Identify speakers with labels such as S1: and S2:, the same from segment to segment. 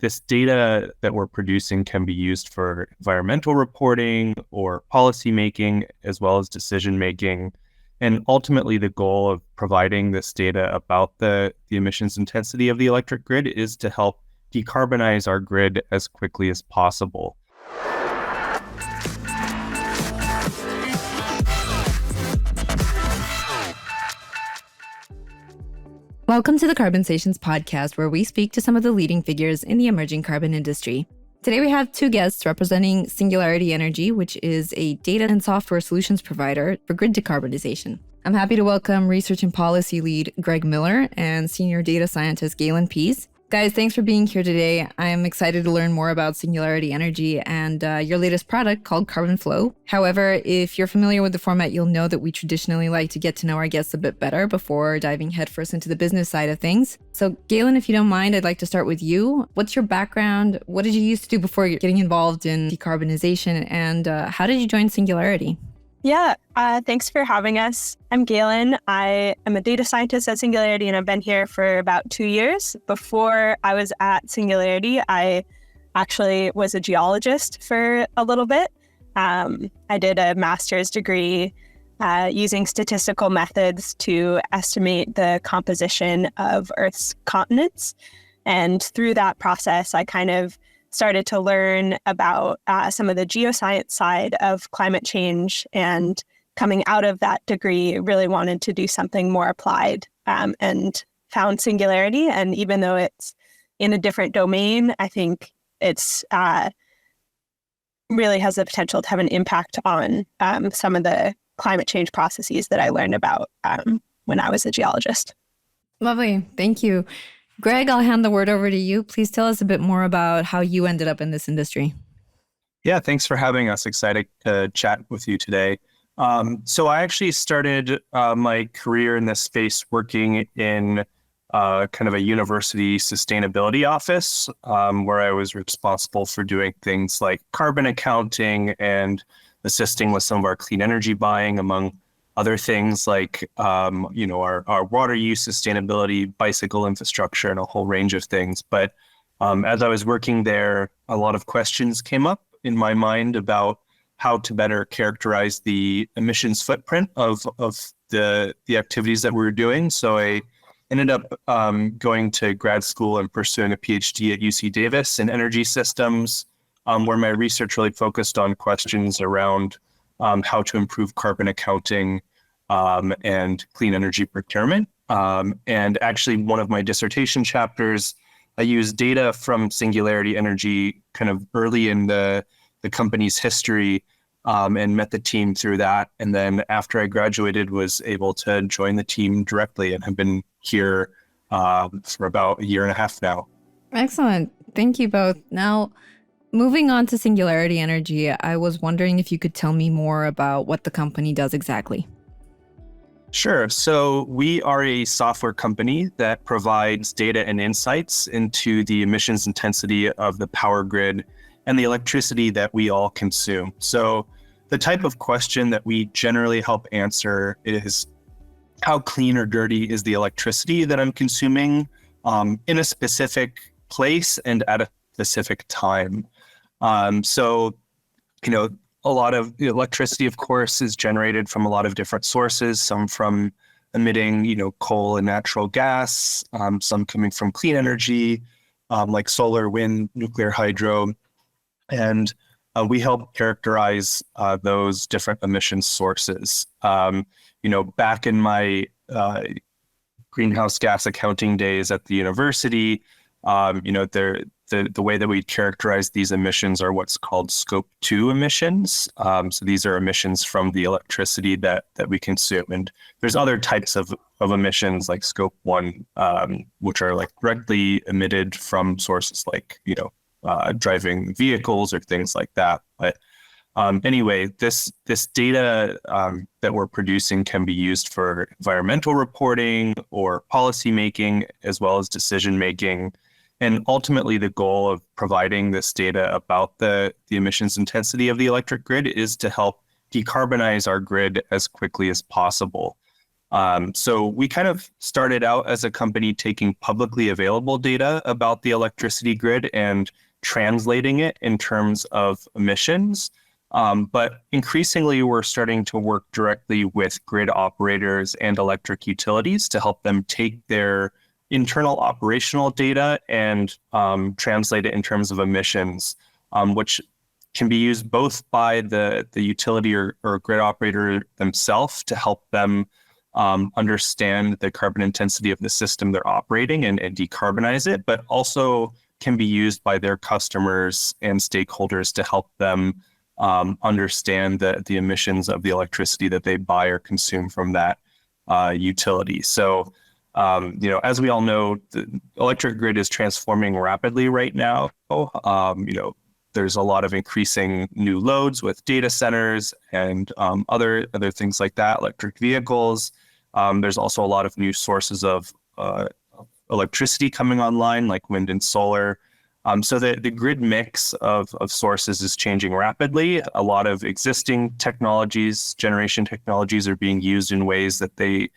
S1: this data that we're producing can be used for environmental reporting or policy making, as well as decision making. And ultimately, the goal of providing this data about the emissions intensity of the electric grid is to help decarbonize our grid as quickly as possible.
S2: Welcome to the Carbonsations podcast, where we speak to some of the leading figures in the emerging carbon industry. Today we have two guests representing Singularity Energy, which is a data and software solutions provider for grid decarbonization. I'm happy to welcome Research and Policy Lead Greg Miller and Senior Data Scientist Gailin Pease. Guys, thanks for being here today. I'm excited to learn more about Singularity Energy and your latest product called CarbonFlow. However, if you're familiar with the format, you'll know that we traditionally like to get to know our guests a bit better before diving headfirst into the business side of things. So Gailin, if you don't mind, I'd like to start with you. What's your background? What did you used to do before getting involved in decarbonization? And how did you join Singularity?
S3: Yeah, thanks for having us. I'm Gailin. I am a data scientist at Singularity, and I've been here for about 2 years. Before I was at Singularity, I actually was a geologist for a little bit. I did a master's degree using statistical methods to estimate the composition of Earth's continents. And through that process, I kind of started to learn about some of the geoscience side of climate change, and coming out of that degree, really wanted to do something more applied and found Singularity. And even though it's in a different domain, I think it's really has the potential to have an impact on some of the climate change processes that I learned about when I was a geologist.
S2: Lovely. Thank you. Greg, I'll hand the word over to you. Please tell us a bit more about how you ended up in this industry.
S1: Yeah, thanks for having us. Excited to chat with you today. So I actually started my career in this space working in kind of a university sustainability office, where I was responsible for doing things like carbon accounting and assisting with some of our clean energy buying, among other things like, our water use, sustainability, bicycle infrastructure, and a whole range of things. But as I was working there, a lot of questions came up in my mind about how to better characterize the emissions footprint of the activities that we were doing. So I ended up going to grad school and pursuing a PhD at UC Davis in energy systems, where my research really focused on questions around how to improve carbon accounting and clean energy procurement. And actually, one of my dissertation chapters, I used data from Singularity Energy kind of early in the company's history, and met the team through that. And then after I graduated, was able to join the team directly and have been here for about 1.5 years now.
S2: Excellent. Thank you both. Now, moving on to Singularity Energy, I was wondering if you could tell me more about what the company does exactly.
S1: Sure. So we are a software company that provides data and insights into the emissions intensity of the power grid and the electricity that we all consume. So the type of question that we generally help answer is, how clean or dirty is the electricity that I'm consuming in a specific place and at a specific time? A lot of electricity, of course, is generated from a lot of different sources, some from emitting, coal and natural gas, some coming from clean energy, like solar, wind, nuclear, hydro. And we help characterize those different emission sources. Back in my greenhouse gas accounting days at the university, the way that we characterize these emissions are what's called Scope 2 emissions. So these are emissions from the electricity that we consume. And there's other types of emissions like Scope 1, which are like directly emitted from sources like, driving vehicles or things like that. But anyway, this data that we're producing can be used for environmental reporting or policy making, as well as decision making. And ultimately, the goal of providing this data about the emissions intensity of the electric grid is to help decarbonize our grid as quickly as possible. So we kind of started out as a company taking publicly available data about the electricity grid and translating it in terms of emissions. But increasingly, we're starting to work directly with grid operators and electric utilities to help them take their internal operational data and translate it in terms of emissions, which can be used both by the utility or grid operator themselves to help them understand the carbon intensity of the system they're operating and decarbonize it, but also can be used by their customers and stakeholders to help them understand the emissions of the electricity that they buy or consume from that utility. So, as we all know, the electric grid is transforming rapidly right now. There's a lot of increasing new loads with data centers and other things like that, electric vehicles. There's also a lot of new sources of electricity coming online, like wind and solar. So the grid mix of sources is changing rapidly. A lot of existing technologies, generation technologies, are being used in ways that they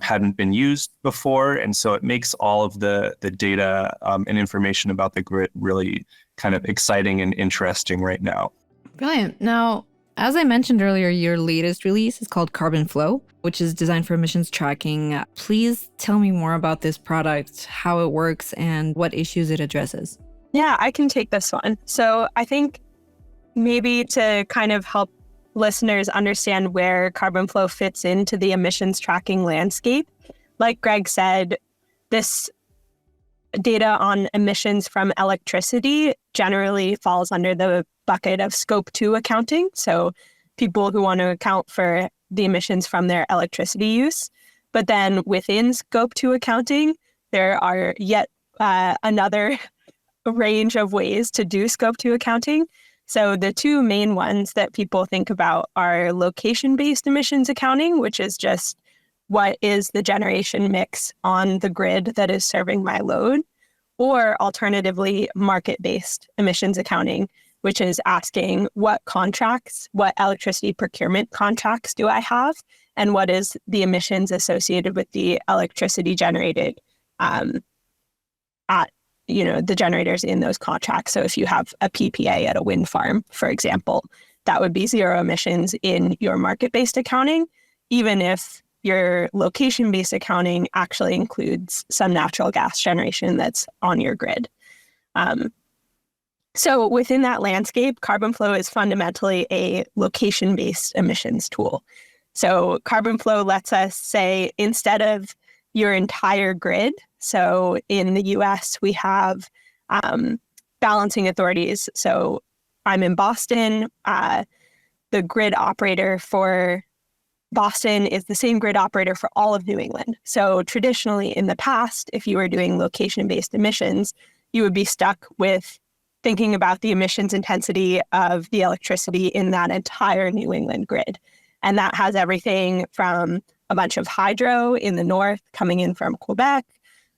S1: hadn't been used before. And so it makes all of the data and information about the grid really kind of exciting and interesting right now.
S2: Brilliant. Now, as I mentioned earlier, your latest release is called CarbonFlow, which is designed for emissions tracking. Please tell me more about this product, how it works, and what issues it addresses.
S3: Yeah, I can take this one. So I think maybe to kind of help listeners understand where CarbonFlow fits into the emissions tracking landscape, like Greg said, this data on emissions from electricity generally falls under the bucket of Scope 2 accounting. So people who want to account for the emissions from their electricity use. But then within Scope 2 accounting, there are yet another range of ways to do Scope 2 accounting. So the two main ones that people think about are location-based emissions accounting, which is just what is the generation mix on the grid that is serving my load, or alternatively, market-based emissions accounting, which is asking what electricity procurement contracts do I have, and what is the emissions associated with the electricity generated at the generators in those contracts. So if you have a PPA at a wind farm, for example, that would be zero emissions in your market-based accounting, even if your location-based accounting actually includes some natural gas generation that's on your grid. So within that landscape, CarbonFlow is fundamentally a location-based emissions tool. So CarbonFlow lets us say, instead of your entire grid, so in the US, we have balancing authorities. So I'm in Boston. The grid operator for Boston is the same grid operator for all of New England. So traditionally in the past, if you were doing location-based emissions, you would be stuck with thinking about the emissions intensity of the electricity in that entire New England grid. And that has everything from a bunch of hydro in the north coming in from Quebec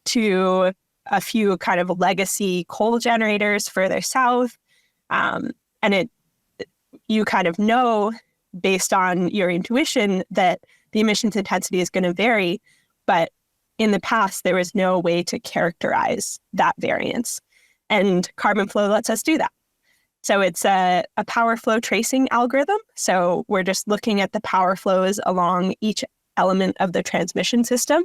S3: to a few kind of legacy coal generators further south. You kind of know based on your intuition that the emissions intensity is going to vary, but in the past, there was no way to characterize that variance. And CarbonFlow lets us do that. So it's a power flow tracing algorithm. So we're just looking at the power flows along each element of the transmission system.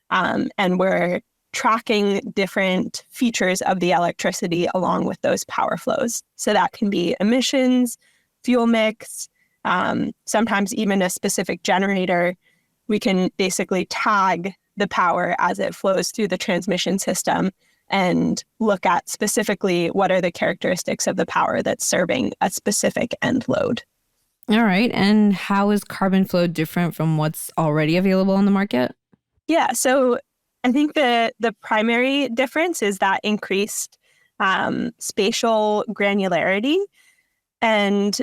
S3: And we're tracking different features of the electricity along with those power flows. So that can be emissions, fuel mix, sometimes even a specific generator. We can basically tag the power as it flows through the transmission system and look at specifically what are the characteristics of the power that's serving a specific end load.
S2: All right. And how is CarbonFlow different from what's already available on the market?
S3: Yeah, so I think the primary difference is that increased spatial granularity. And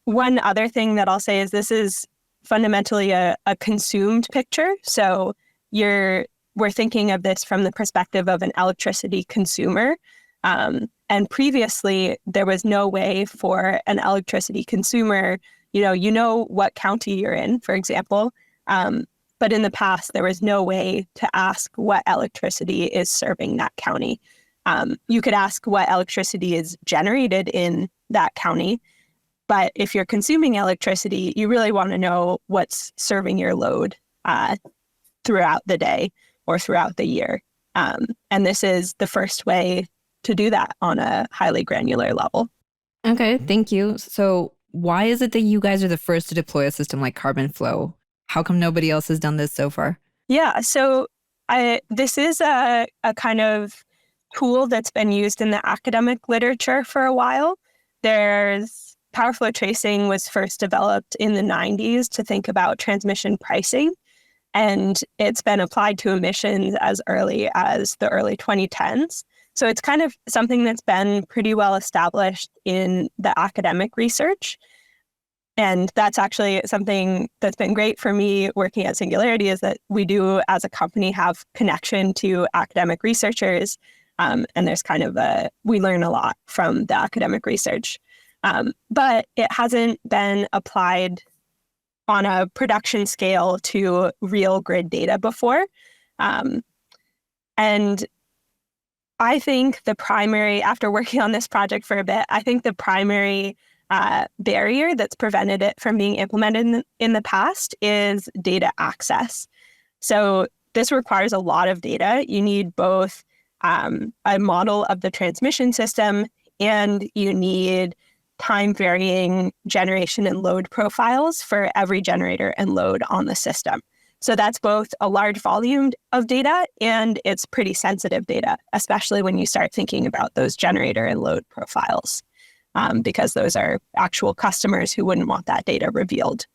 S3: one other thing that I'll say is this is fundamentally a consumed picture. So we're thinking of this from the perspective of an electricity consumer. And previously, there was no way for an electricity consumer, you know what county you're in, for example, But in the past, there was no way to ask what electricity is serving that county. You could ask what electricity is generated in that county, but if you're consuming electricity, you really want to know what's serving your load throughout the day or throughout the year. And this is the first way to do that on a highly granular level.
S2: Okay, thank you. So why is it that you guys are the first to deploy a system like CarbonFlow? How come nobody else has done this so far?
S3: Yeah, so this is a kind of tool that's been used in the academic literature for a while. There's power flow tracing was first developed in the 90s to think about transmission pricing, and it's been applied to emissions as early as the early 2010s. So it's kind of something that's been pretty well established in the academic research. And that's actually something that's been great for me working at Singularity, is that we do, as a company, have connection to academic researchers. And there's kind of we learn a lot from the academic research. But it hasn't been applied on a production scale to real grid data before. And I think after working on this project for a bit, I think the primary barrier that's prevented it from being implemented in the past is data access. So this requires a lot of data. You need both a model of the transmission system, and you need time-varying generation and load profiles for every generator and load on the system. So that's both a large volume of data, and it's pretty sensitive data, especially when you start thinking about those generator and load profiles, because those are actual customers who wouldn't want that data revealed.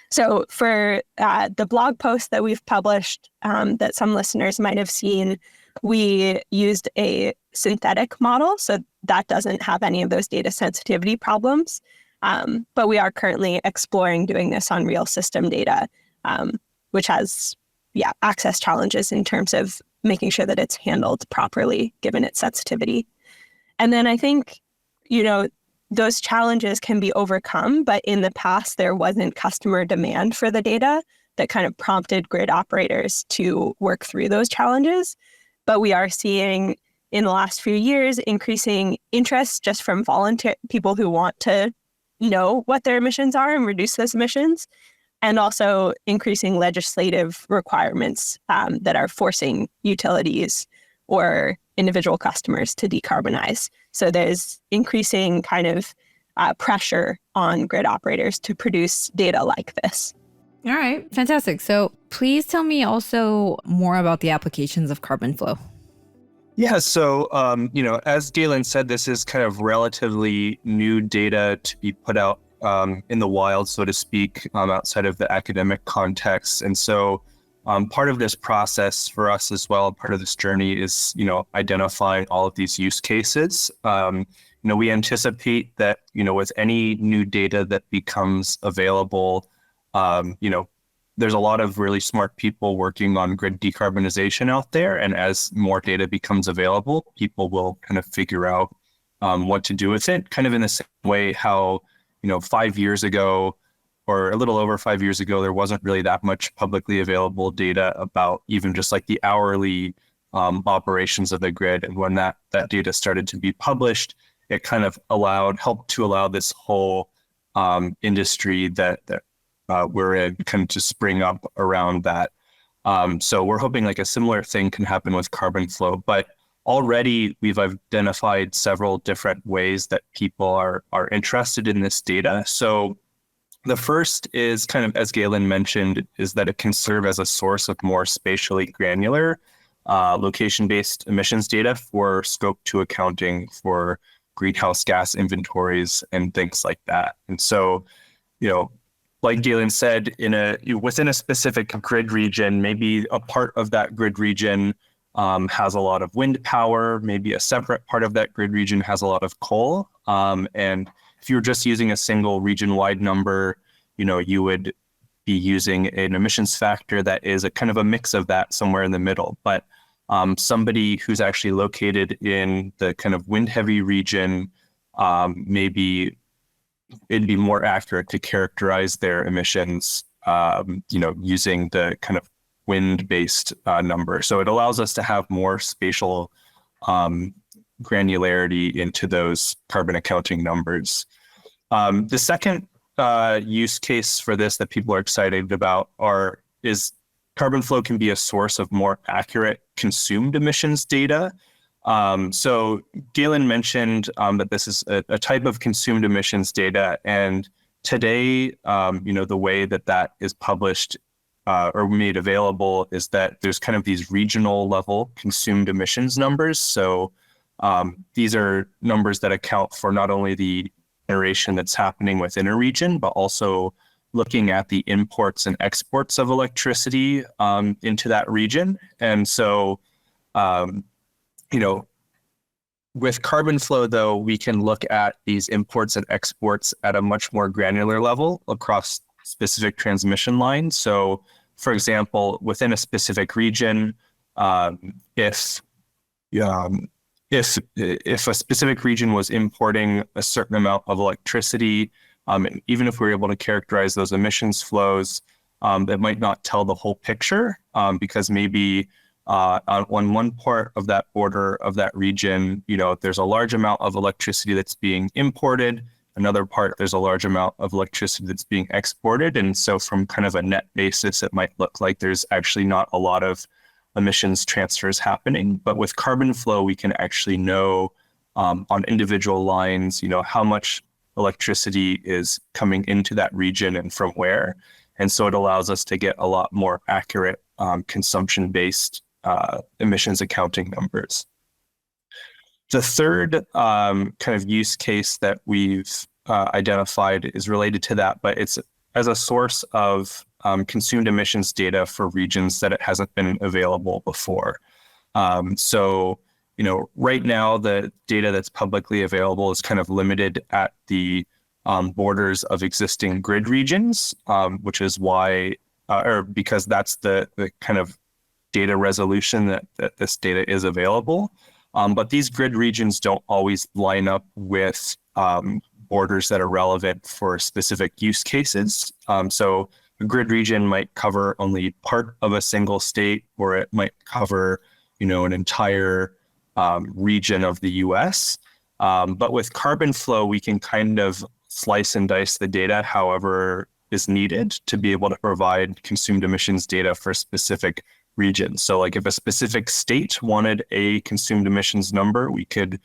S3: So for the blog post that we've published that some listeners might have seen, we used a synthetic model, so that doesn't have any of those data sensitivity problems. But we are currently exploring doing this on real system data, which has, access challenges in terms of making sure that it's handled properly given its sensitivity. And then I think, those challenges can be overcome, but in the past, there wasn't customer demand for the data that kind of prompted grid operators to work through those challenges. But we are seeing in the last few years increasing interest just from volunteer people who want to know what their emissions are and reduce those emissions, and also increasing legislative requirements that are forcing utilities or individual customers to decarbonize. So there's increasing kind of pressure on grid operators to produce data like this.
S2: All right, fantastic. So please tell me also more about the applications of CarbonFlow.
S1: Yeah, so, as Gailin said, this is kind of relatively new data to be put out in the wild, so to speak, outside of the academic context. And so part of this process for us as well, part of this journey is, identifying all of these use cases. We anticipate that, with any new data that becomes available, there's a lot of really smart people working on grid decarbonization out there. And as more data becomes available, people will kind of figure out what to do with it, kind of in the same way how, 5 years ago, or a little over 5 years ago, there wasn't really that much publicly available data about even just like the hourly operations of the grid. And when that data started to be published, it kind of helped to allow this whole industry that we're in kind of to spring up around that. So we're hoping like a similar thing can happen with CarbonFlow, but already we've identified several different ways that people are interested in this data. So the first is kind of, as Gailin mentioned, is that it can serve as a source of more spatially granular location-based emissions data for Scope 2 accounting for greenhouse gas inventories and things like that. And so, like Gailin said, within a specific grid region, maybe a part of that grid region has a lot of wind power, maybe a separate part of that grid region has a lot of coal. And if you're just using a single region-wide number, you would be using an emissions factor that is a kind of a mix of that somewhere in the middle. But somebody who's actually located in the kind of wind-heavy region, maybe it'd be more accurate to characterize their emissions using the kind of wind-based number. So it allows us to have more spatial granularity into those carbon accounting numbers. The second use case for this that people are excited about is CarbonFlow can be a source of more accurate consumed emissions data. So Gailin mentioned that this is a type of consumed emissions data, and today, the way that is published or made available is that there's kind of these regional level consumed emissions numbers. So these are numbers that account for not only the generation that's happening within a region, but also looking at the imports and exports of electricity into that region. And so, with CarbonFlow, though, we can look at these imports and exports at a much more granular level across specific transmission lines. So, for example, within a specific region, if a specific region was importing a certain amount of electricity, and even if we're able to characterize those emissions flows, that might not tell the whole picture because maybe on one part of that border of that region, there's a large amount of electricity that's being imported. Another part, there's a large amount of electricity that's being exported. And so from kind of a net basis, it might look like there's actually not a lot of emissions transfers happening. But with CarbonFlow, we can actually know on individual lines, how much electricity is coming into that region and from where. And so it allows us to get a lot more accurate consumption-based emissions accounting numbers. The third kind of use case that we've identified is related to that, but it's as a source of consumed emissions data for regions that it hasn't been available before. So, right now the data that's publicly available is kind of limited at the borders of existing grid regions, which is why, or because that's the kind of data resolution that this data is available. But these grid regions don't always line up with borders that are relevant for specific use cases. So a grid region might cover only part of a single state, or it might cover, an entire region of the US. But with CarbonFlow, we can kind of slice and dice the data however is needed to be able to provide consumed emissions data for specific regions. So like if a specific state wanted a consumed emissions number, we could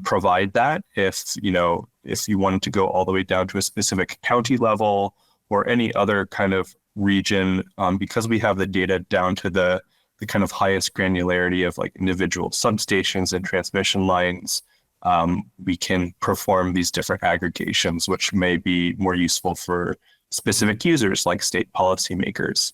S1: provide that. If you wanted to go all the way down to a specific county level or any other kind of region, because we have the data down to the kind of highest granularity of like individual substations and transmission lines, we can perform these different aggregations, which may be more useful for specific users like state policymakers.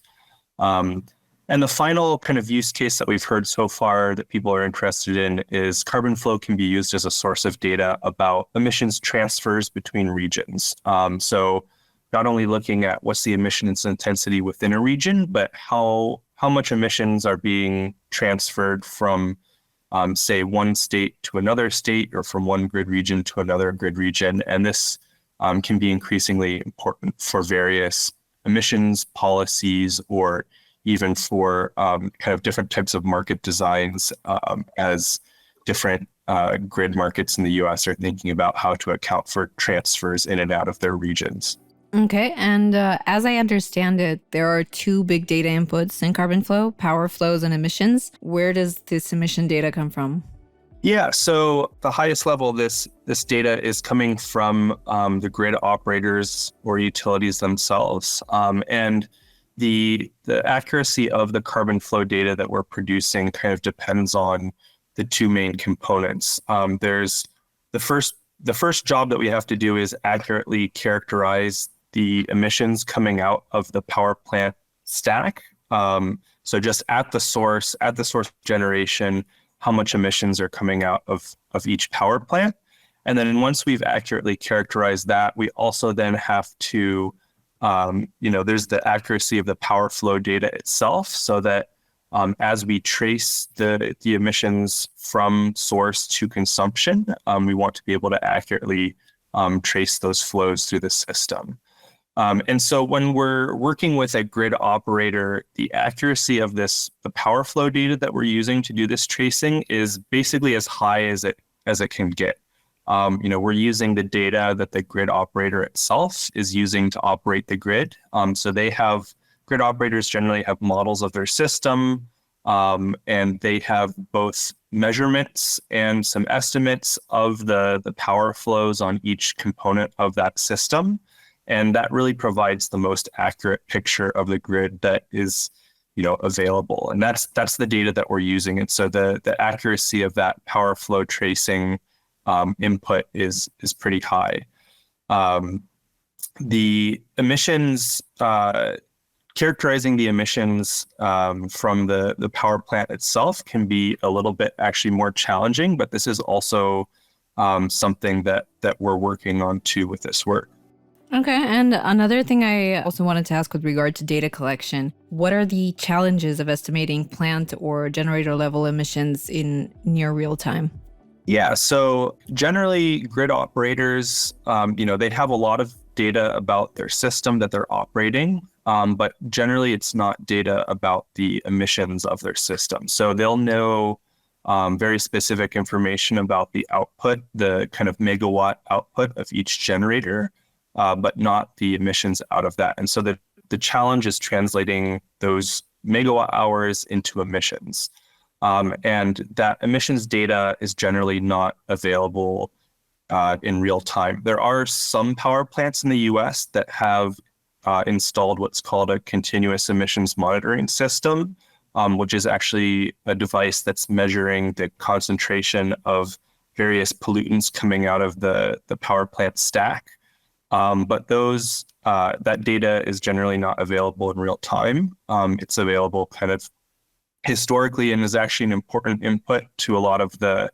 S1: And the final kind of use case that we've heard so far that people are interested in is CarbonFlow can be used as a source of data about emissions transfers between regions. So not only looking at what's the emissions intensity within a region, but how much emissions are being transferred from, say, one state to another state, or from one grid region to another grid region. And this can be increasingly important for various emissions policies, or even for kind of different types of market designs, as different grid markets in the US are thinking about how to account for transfers in and out of their regions.
S2: Okay, and as I understand it, there are two big data inputs in CarbonFlow: power flows and emissions. Where does this emission data come from?
S1: Yeah, so the highest level, this data is coming from the grid operators or utilities themselves, and the accuracy of the CarbonFlow data that we're producing kind of depends on the two main components. There's the first job that we have to do is accurately characterize the emissions coming out of the power plant stack. So just at the source generation, how much emissions are coming out of each power plant. And then once we've accurately characterized that, we also then have to, there's the accuracy of the power flow data itself, so that as we trace the emissions from source to consumption, we want to be able to accurately trace those flows through the system. And so when we're working with a grid operator, the accuracy of the power flow data that we're using to do this tracing is basically as high as it can get. We're using the data that the grid operator itself is using to operate the grid. So grid operators generally have models of their system, and they have both measurements and some estimates of the power flows on each component of that system. And that really provides the most accurate picture of the grid that is, available. And that's the data that we're using. And so the accuracy of that power flow tracing input is pretty high. The emissions, characterizing the emissions from the power plant itself can be a little bit actually more challenging, but this is also something that we're working on too with this work.
S2: Okay, and another thing I also wanted to ask with regard to data collection, what are the challenges of estimating plant or generator level emissions in near real time?
S1: Yeah, so generally grid operators, they have a lot of data about their system that they're operating, but generally it's not data about the emissions of their system. So they'll know very specific information about the output, the kind of megawatt output of each generator, but not the emissions out of that. And so the challenge is translating those megawatt hours into emissions. And that emissions data is generally not available in real time. There are some power plants in the US that have installed what's called a continuous emissions monitoring system, which is actually a device that's measuring the concentration of various pollutants coming out of the power plant stack. But that data is generally not available in real time. It's available kind of historically and is actually an important input to a lot of the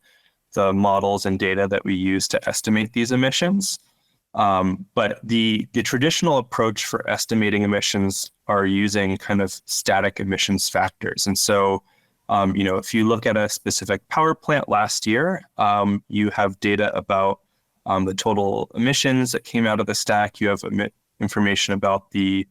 S1: models and data that we use to estimate these emissions. But the traditional approach for estimating emissions are using kind of static emissions factors. And so, if you look at a specific power plant last year, you have data about the total emissions that came out of the stack. You have information about the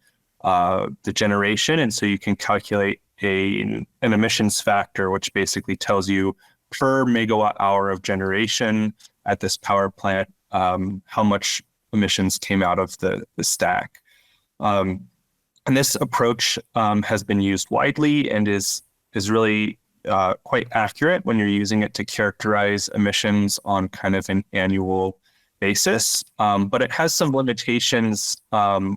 S1: generation, and so you can calculate an emissions factor, which basically tells you per megawatt hour of generation at this power plant how much emissions came out of the stack. And this approach has been used widely and is really quite accurate when you're using it to characterize emissions on kind of an annual basis, but it has some limitations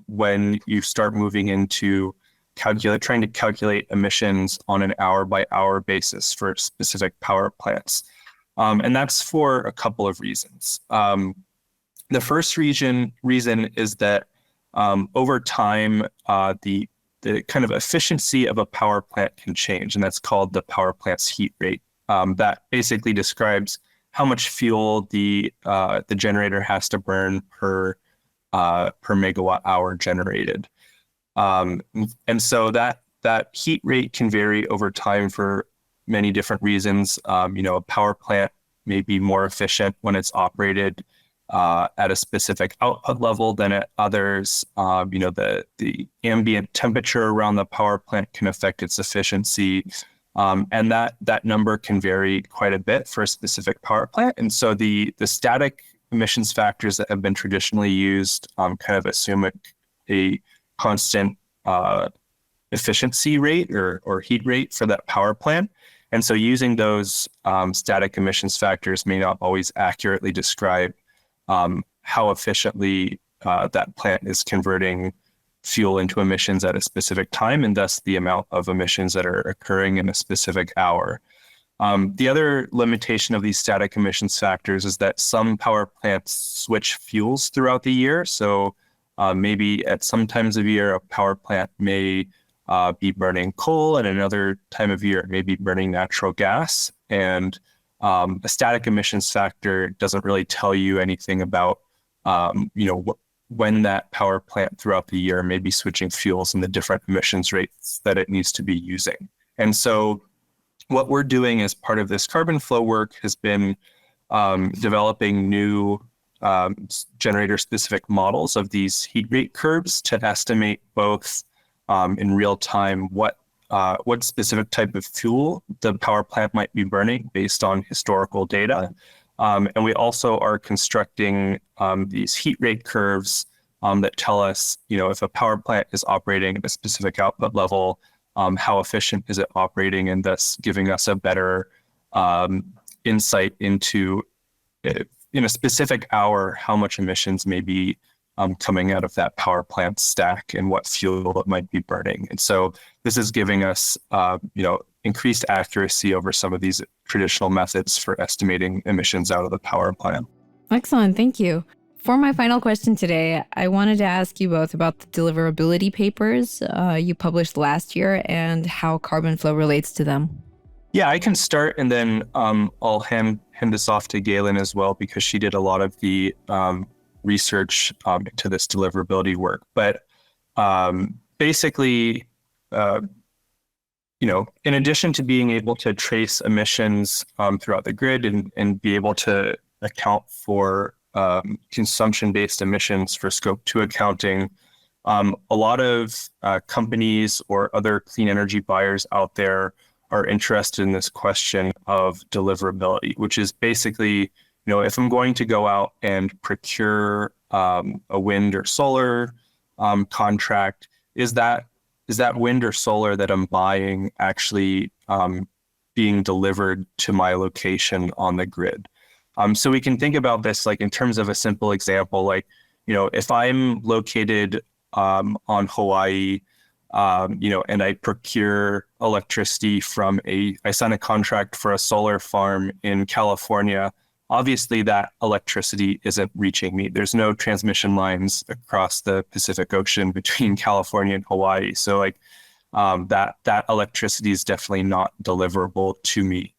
S1: when you start moving into trying to calculate emissions on an hour-by-hour basis for specific power plants. And that's for a couple of reasons. The first reason is that over time, the kind of efficiency of a power plant can change, and that's called the power plant's heat rate. That basically describes how much fuel the generator has to burn per megawatt hour generated. And so that heat rate can vary over time for many different reasons. A power plant may be more efficient when it's operated at a specific output level than at others. The ambient temperature around the power plant can affect its efficiency. And that number can vary quite a bit for a specific power plant. And so the static emissions factors that have been traditionally used kind of assume a constant efficiency rate or heat rate for that power plant. And so using those static emissions factors may not always accurately describe how efficiently that plant is converting fuel into emissions at a specific time, and thus the amount of emissions that are occurring in a specific hour. The other limitation of these static emissions factors is that some power plants switch fuels throughout the year. So maybe at some times of year, a power plant may be burning coal, and another time of year, it may be burning natural gas. And a static emissions factor doesn't really tell you anything about, when that power plant throughout the year may be switching fuels and the different emissions rates that it needs to be using. And so what we're doing as part of this CarbonFlow work has been developing new generator-specific models of these heat rate curves to estimate both in real time what specific type of fuel the power plant might be burning based on historical data. And we also are constructing these heat rate curves that tell us, if a power plant is operating at a specific output level, how efficient is it operating, and thus giving us a better insight into, in a specific hour, how much emissions may be coming out of that power plant stack and what fuel it might be burning. And so this is giving us, increased accuracy over some of these traditional methods for estimating emissions out of the power plant.
S2: Excellent. Thank you. For my final question today, I wanted to ask you both about the deliverability papers you published last year and how CarbonFlow relates to them.
S1: Yeah, I can start, and then I'll hand this off to Gailin as well, because she did a lot of the research into this deliverability work. But basically, in addition to being able to trace emissions throughout the grid and be able to account for consumption-based emissions for Scope 2 accounting, a lot of companies or other clean energy buyers out there are interested in this question of deliverability, which is basically, if I'm going to go out and procure a wind or solar contract, is that wind or solar that I'm buying actually being delivered to my location on the grid? So we can think about this like in terms of a simple example, like, if I'm located on Hawaii, and I procure electricity I sign a contract for a solar farm in California, obviously that electricity isn't reaching me. There's no transmission lines across the Pacific Ocean between California and Hawaii. So like that electricity is definitely not deliverable to me.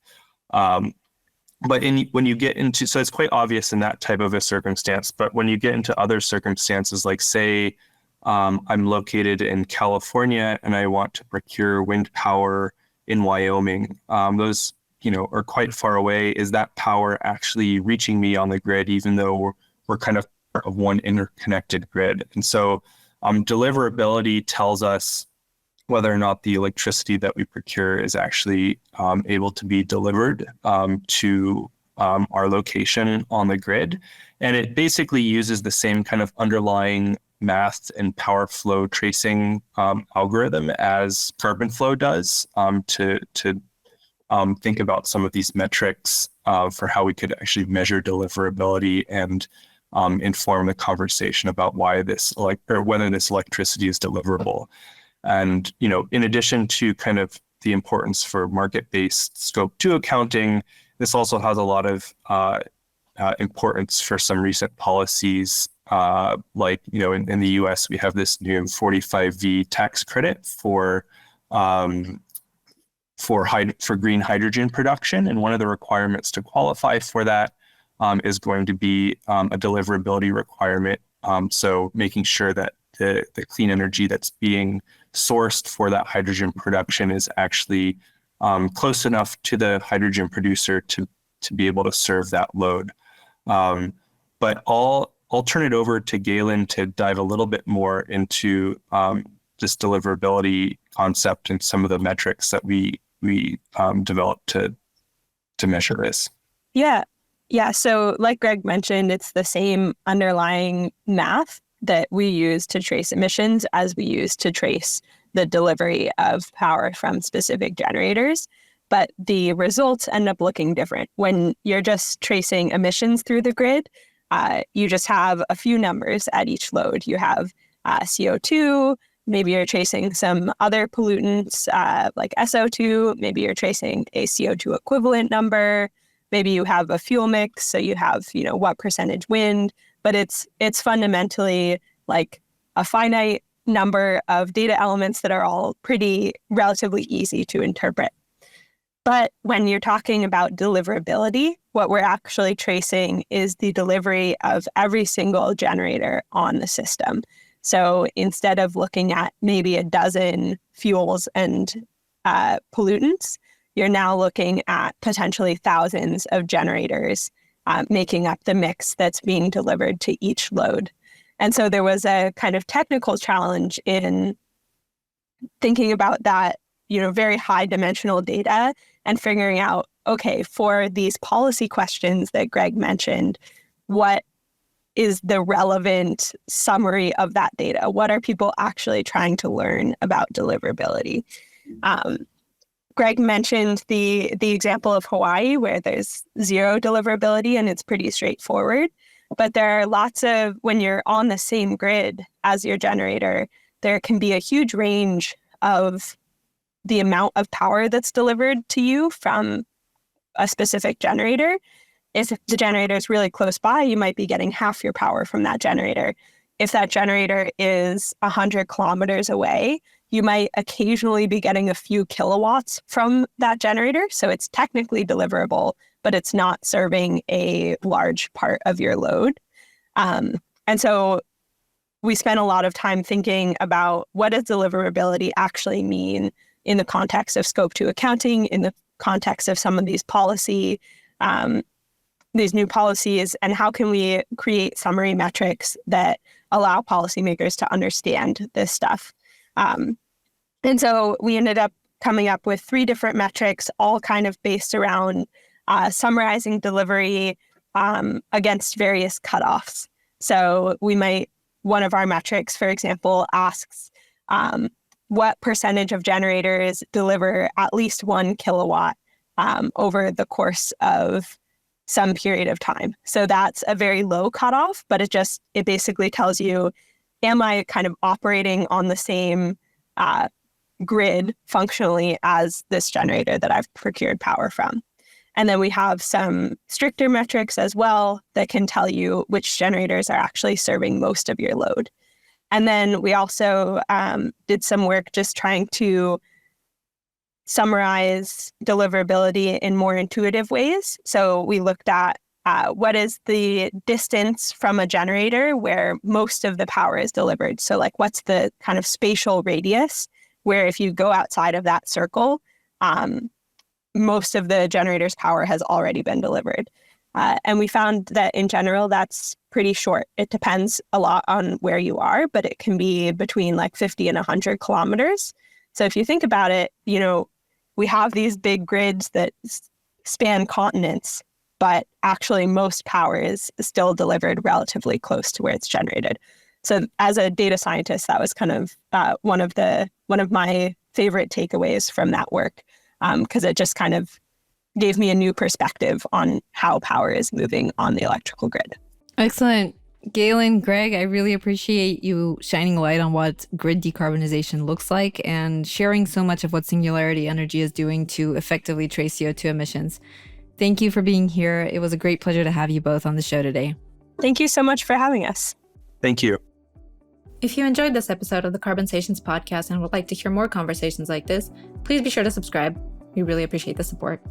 S1: But when you get into, so it's quite obvious in that type of a circumstance, but when you get into other circumstances, like say, I'm located in California and I want to procure wind power in Wyoming, those, are quite far away. Is that power actually reaching me on the grid, even though we're kind of part of one interconnected grid? And so deliverability tells us whether or not the electricity that we procure is actually able to be delivered to our location on the grid. And it basically uses the same kind of underlying math and power flow tracing algorithm as CarbonFlow does to think about some of these metrics for how we could actually measure deliverability and inform the conversation about whether this electricity is deliverable. And, in addition to kind of the importance for market-based Scope 2 accounting, this also has a lot of importance for some recent policies. Like, in the US, we have this new 45V tax credit for green hydrogen production. And one of the requirements to qualify for that is going to be a deliverability requirement. So making sure that the clean energy that's being sourced for that hydrogen production is actually close enough to the hydrogen producer to be able to serve that load. But I'll turn it over to Gailin to dive a little bit more into this deliverability concept and some of the metrics that we developed to measure this.
S3: Yeah. So like Greg mentioned, it's the same underlying math that we use to trace emissions as we use to trace the delivery of power from specific generators. But the results end up looking different. When you're just tracing emissions through the grid, you just have a few numbers at each load. You have CO2, maybe you're tracing some other pollutants like SO2, maybe you're tracing a CO2 equivalent number, maybe you have a fuel mix, so you have, what percentage wind, but it's fundamentally like a finite number of data elements that are all pretty relatively easy to interpret. But when you're talking about deliverability, what we're actually tracing is the delivery of every single generator on the system. So instead of looking at maybe a dozen fuels and pollutants, you're now looking at potentially thousands of generators making up the mix that's being delivered to each load. And so there was a kind of technical challenge in thinking about that, very high dimensional data and figuring out, okay, for these policy questions that Greg mentioned, what is the relevant summary of that data? What are people actually trying to learn about deliverability? Greg mentioned the example of Hawaii, where there's zero deliverability and it's pretty straightforward. But there are lots of, when you're on the same grid as your generator, there can be a huge range of the amount of power that's delivered to you from a specific generator. If the generator is really close by, you might be getting half your power from that generator. If that generator is 100 kilometers away, you might occasionally be getting a few kilowatts from that generator. So it's technically deliverable, but it's not serving a large part of your load. And so we spent a lot of time thinking about what does deliverability actually mean in the context of Scope 2 accounting, in the context of some of these these new policies, and how can we create summary metrics that allow policymakers to understand this stuff. And so we ended up coming up with 3 different metrics, all kind of based around summarizing delivery against various cutoffs. So one of our metrics, for example, asks what percentage of generators deliver at least 1 kilowatt over the course of some period of time. So that's a very low cutoff, but it basically tells you, am I kind of operating on the same grid functionally as this generator that I've procured power from? And then we have some stricter metrics as well that can tell you which generators are actually serving most of your load. And then we also did some work just trying to summarize deliverability in more intuitive ways. So we looked at what is the distance from a generator where most of the power is delivered. So like, what's the kind of spatial radius where if you go outside of that circle, most of the generator's power has already been delivered. And we found that in general, that's pretty short. It depends a lot on where you are, but it can be between like 50 and 100 kilometers. So if you think about it, we have these big grids that span continents, but actually most power is still delivered relatively close to where it's generated. So as a data scientist, that was kind of one of my favorite takeaways from that work, because it just kind of gave me a new perspective on how power is moving on the electrical grid.
S2: Excellent. Gailin, Greg, I really appreciate you shining light on what grid decarbonization looks like and sharing so much of what Singularity Energy is doing to effectively trace CO2 emissions. Thank you for being here. It was a great pleasure to have you both on the show today.
S3: Thank you so much for having us.
S1: Thank you.
S2: If you enjoyed this episode of the Carbonsations podcast and would like to hear more conversations like this, please be sure to subscribe. We really appreciate the support.